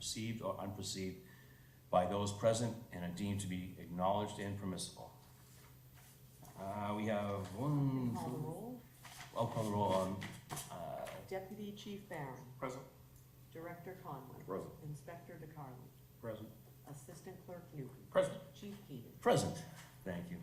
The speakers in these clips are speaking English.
perceived or unperceived by those present and are deemed to be acknowledged and permissible. We have one, Call the two, roll. I'll call the roll on, Deputy Chief Barron. Present. Director Conlon. Present. Inspector DeCarlo. Present. Assistant Clerk Newton. Present. Chief Keenan. present, thank you.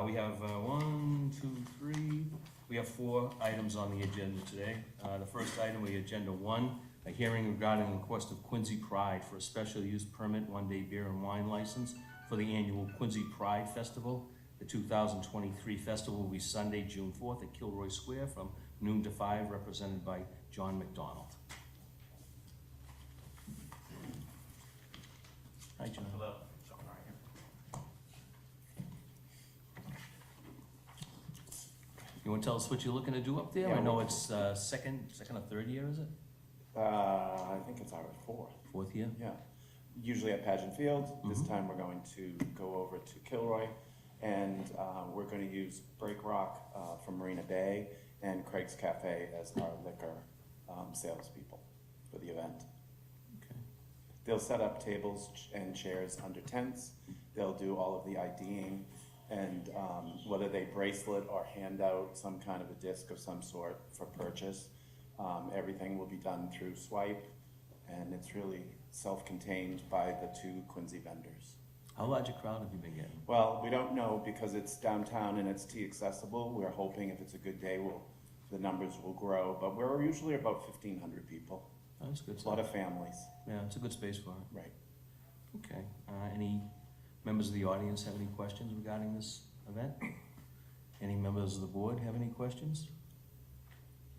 We have one, two, three, we have 4 items on the agenda today. The first item, we agenda 1, a hearing regarding the request of Quincy Pride for a special use permit, 1-day beer and wine license for the annual Quincy Pride Festival. The 2023 festival will be Sunday, June 4th at Kilroy Square from noon to 5, represented by John McDonald. Hi, John. Hello. You want to tell us what you're looking to do up there? Yeah, I know well- it's second or third year, is it? I think it's our 4th, 4th year? yeah. Usually at Pageant Field. This Mhm. time we're going to go over to Kilroy, and we're going to use Break Rock from Marina Bay and Craig's Cafe as our liquor salespeople for the event. Okay. They'll set up tables and chairs under tents. They'll do all of the IDing, and whether they bracelet or hand out some kind of a disc of some sort for purchase. Everything will be done through swipe, and it's really self-contained by the 2 Quincy vendors. How large a crowd have you been getting? Well, we don't know because it's downtown and it's T accessible. We're hoping if it's a good day, the numbers will grow, but we're usually about 1,500 people. Oh, that's good A lot stuff. of families, Yeah, it's a good space for it. right? Okay. Any members of the audience have any questions regarding this event? Any members of the board have any questions?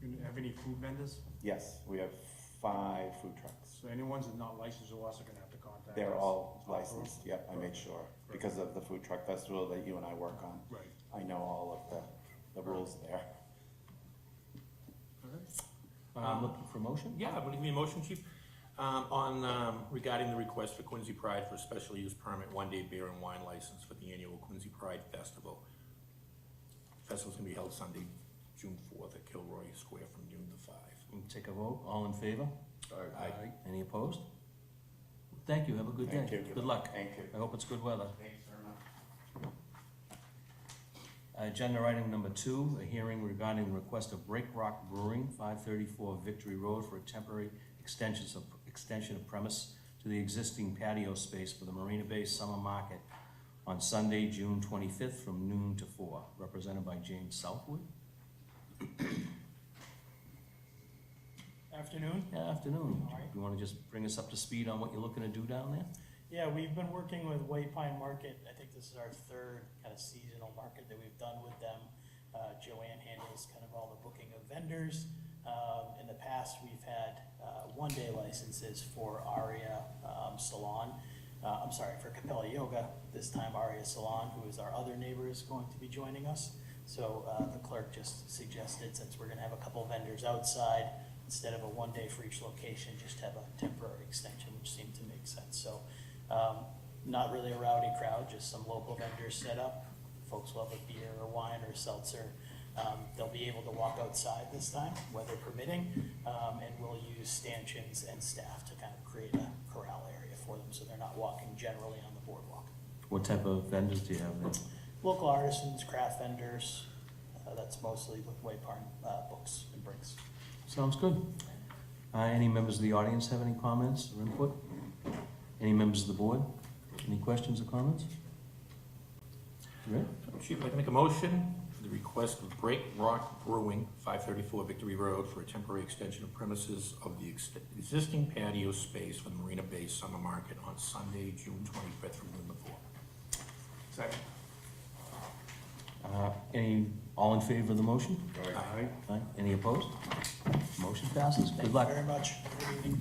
You have any food vendors? Yes, we have 5 food trucks. So anyone that's not licensed are also gonna have to contact us? They're all licensed, yep, I made sure. Because of the food truck festival that you and I work on, Right. I know all of the rules there. I'm looking for a motion? Yeah, I'm gonna give you a motion, Chief, regarding the request for Quincy Pride for a special use permit, 1-day beer and wine license for the annual Quincy Pride Festival. Festival's gonna be held Sunday, June 4th at Kilroy Square from noon to 5. We'll take a vote. All in favor? Aye. Any opposed? Thank you. Have a good day. Thank you. Good luck. Thank you. I hope it's good weather. Thanks very much. Agenda item number 2, a hearing regarding the request of Break Rock Brewing, 534 Victory Road for a temporary extension of premise to the existing patio space for the Marina Bay Summer Market on Sunday, June 25th from noon to 4, represented by James Southwood. Afternoon. Yeah, afternoon. All right. You want to just bring us up to speed on what you're looking to do down there? Yeah, we've been working with White Pine Market. I think this is our 3rd kind of seasonal market that we've done with them. Joanne handles kind of all the booking of vendors. In the past, we've had 1-day licenses for Aria Salon. For Capella Yoga. This time Aria Salon, who is our other neighbor, is going to be joining us. So the clerk just suggested, since we're gonna have a couple vendors outside, instead of a 1-day for each location, just have a temporary extension, which seemed to make sense. So, not really a rowdy crowd, just some local vendors set up. Folks love a beer or wine or seltzer. They'll be able to walk outside this time, weather permitting, and we'll use stanchions and staff to kind of create a corral area for them, so they're not walking generally on the boardwalk. What type of vendors do you have there? Local artisans, craft vendors, that's mostly with White Pine Books and Bricks. Sounds good. Any members of the audience have any comments or input? Any members of the board? Any questions or comments? Rick? Chief, I'd like to make a motion for the request of Break Rock Brewing, 534 Victory Road, for a temporary extension of premises of the existing patio space for the Marina Bay Summer Market on Sunday, June 25th from noon to 4. Second. All in favor of the motion? Aye. Aye. Any opposed? Motion passes. Good luck. Thank you very much. Good evening.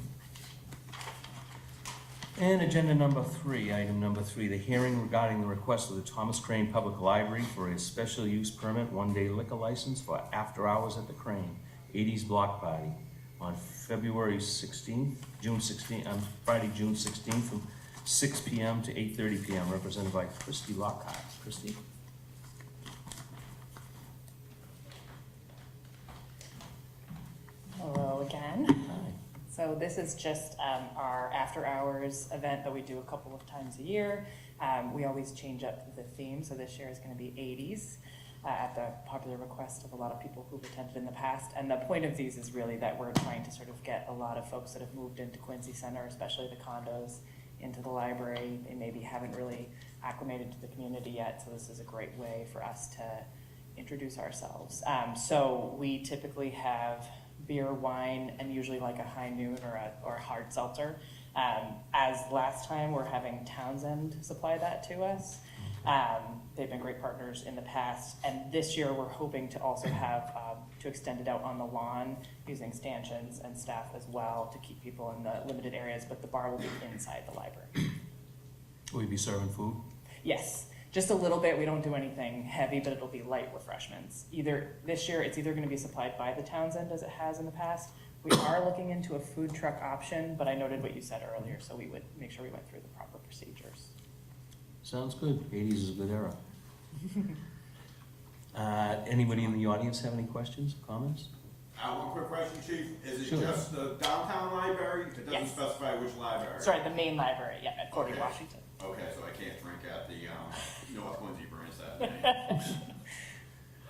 And agenda number 3, item number 3, the hearing regarding the request of the Thomas Crane Public Library for a special use permit, 1-day liquor license for after hours at the Crane, 80s Block Party on February 16th, Friday, June 16th from 6 p.m. to 8:30 p.m., represented by Christy Lockhart. Christy? Hello again. Hi. So So this is just our after-hours event that we do a couple of times a year. We always change up the theme, so this year is gonna be 80s, at the popular request of a lot of people who've attended in the past. And the point of these is really that we're trying to sort of get a lot of folks that have moved into Quincy Center, especially the condos, into the library. They maybe haven't really acclimated to the community yet, so this is a great way for us to introduce ourselves. So we typically have beer, wine, and usually like a high noon or a hard seltzer. As last time, we're having Townsend supply that to us. They've been great partners in the past, and this year we're hoping to also have, to extend it out on the lawn using stanchions and staff as well to keep people in the limited areas, but the bar will be inside the library. Will you be serving food? Yes, just a little bit. We don't do anything heavy, but it'll be light refreshments. This year, it's either gonna be supplied by the Townsend as it has in the past. We are looking into a food truck option, but I noted what you said earlier, so we would make sure we went through the proper procedures. Sounds good. 80s is a good era. Anybody in the audience have any questions, comments? One quick question, Chief. Is it Sure. just the downtown library? It doesn't Yes. specify which library? Sorry, the main library, yeah, at 40 Okay. Washington. Okay, so I can't drink at the North Quincy Branch that night.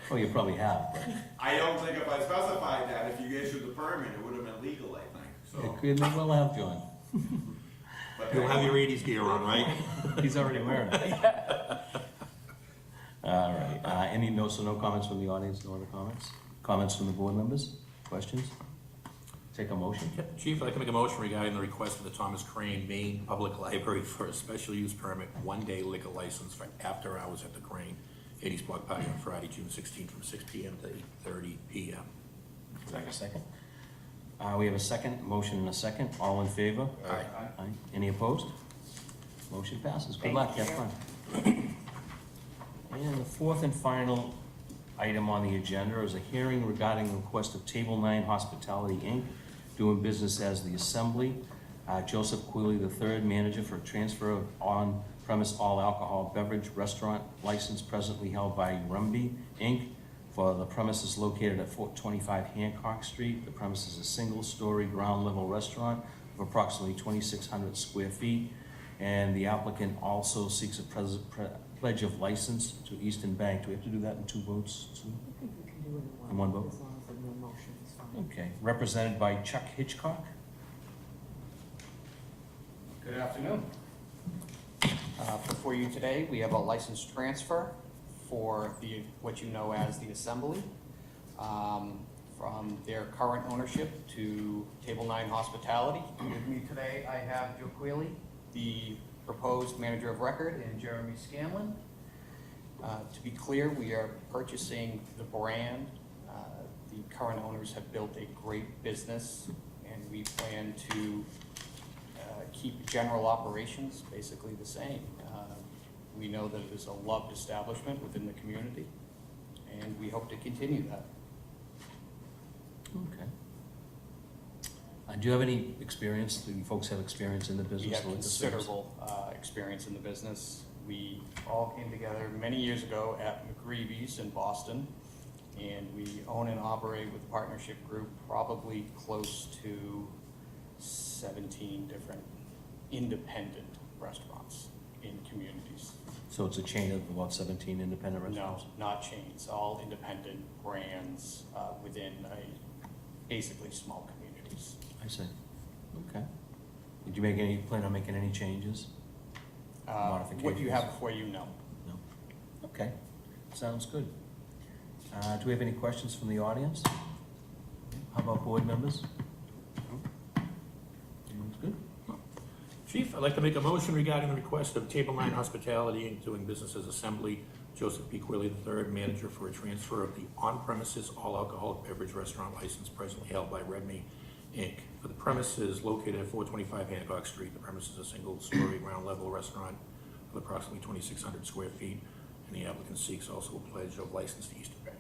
Oh, you probably have, but I don't think if I specified that, if you issued the permit, it would have been legal, I think, it so. could, they will have, John. But You'll have your 80s gear on, right? He's already wearing it. All right, no comments from the audience, no other comments? Comments from the board members? Questions? Take a motion? Yep. Chief, I'd like to make a motion regarding the request of the Thomas Crane Main Public Library for a special use permit, one-day liquor license for after hours at the Crane, 80s Block Party on Friday, June 16th, from 6 PM to 8:30 PM. Second. We have a second, motion and a second, all in favor? Aye. Aye. Any opposed? Motion passes. Good Thank luck, have you. fun. And the fourth and final item on the agenda is a hearing regarding the request of Table 9 Hospitality, Inc., doing business as the Assembly. Joseph Quilly III, manager for a transfer of on-premise all alcohol beverage restaurant license presently held by Rumby, Inc., for the premises located at 425 Hancock Street. The premise is a single-story ground-level restaurant of approximately 2,600 square feet. And the applicant also seeks a pledge of license to Eastern Bank. Do we have to do that in two votes? I think we can do it In one vote? as long as the motion is fine. Okay, represented by Chuck Hitchcock. Good afternoon. Before you today, we have a license transfer for what you know as the Assembly, from their current ownership to Table 9 Hospitality. With me today, I have Joe Quealy, the proposed manager of record, and Jeremy Scanlon. To be clear, we are purchasing the brand. The current owners have built a great business, and we plan to keep general operations basically the same. We know that it is a loved establishment within the community, and we hope to continue that. Okay. Do you have any experience, do you folks have experience in the business? We have the liquor service? considerable experience in the business. We all came together many years ago at McGreevy's in Boston, and we own and operate with a partnership group probably close to 17 different independent restaurants in communities. So it's a chain of about 17 independent No, restaurants? not chains, all independent brands within basically small communities. I see. Okay. Did you plan on making any changes? What you have before you, no. No? Okay, sounds good. Do we have any questions from the audience? How about board members? Everyone's good? Chief, I'd like to make a motion regarding the request of Table 9 Hospitality, Inc., doing business as Assembly, Joseph P. Quilly III, manager for a transfer of the on-premises all alcoholic beverage restaurant license presently held by Redme, Inc. For the premises located at 425 Hancock Street. The premise is a single-story ground-level restaurant of approximately 2,600 square feet, and the applicant seeks also a pledge of license to Eastern Bank.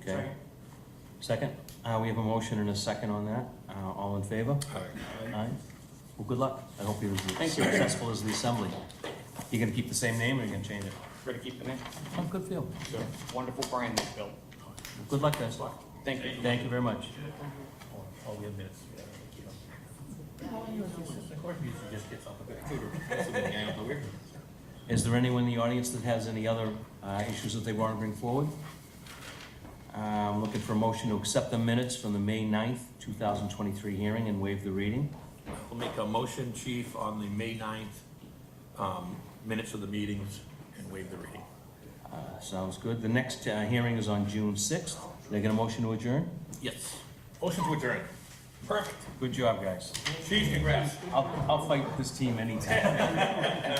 Okay. Second? We have a motion and a second on that. All in favor? Aye. Well, good luck. I hope you're as Thank you. successful as the Assembly. You gonna keep the same name or you gonna change it? We're gonna keep the name. Oh, good feel. It's a wonderful brand they've built. Good luck, guys. Thank you. Thank you very much. Oh, we have minutes. Of course, he just gets up a bit tutor. That's the thing, I don't know where. Is there anyone in the audience that has any other issues that they want to bring forward? I'm looking for a motion to accept the minutes from the May 9th, 2023 hearing and waive the reading. We'll make a motion, chief, on the May 9th minutes of the meetings and waive the reading. Sounds good. The next hearing is on June 6th. Can I get a motion to adjourn? Yes. Motion to adjourn. Perfect. Good job, guys. Chief, congrats. I'll fight this team anytime.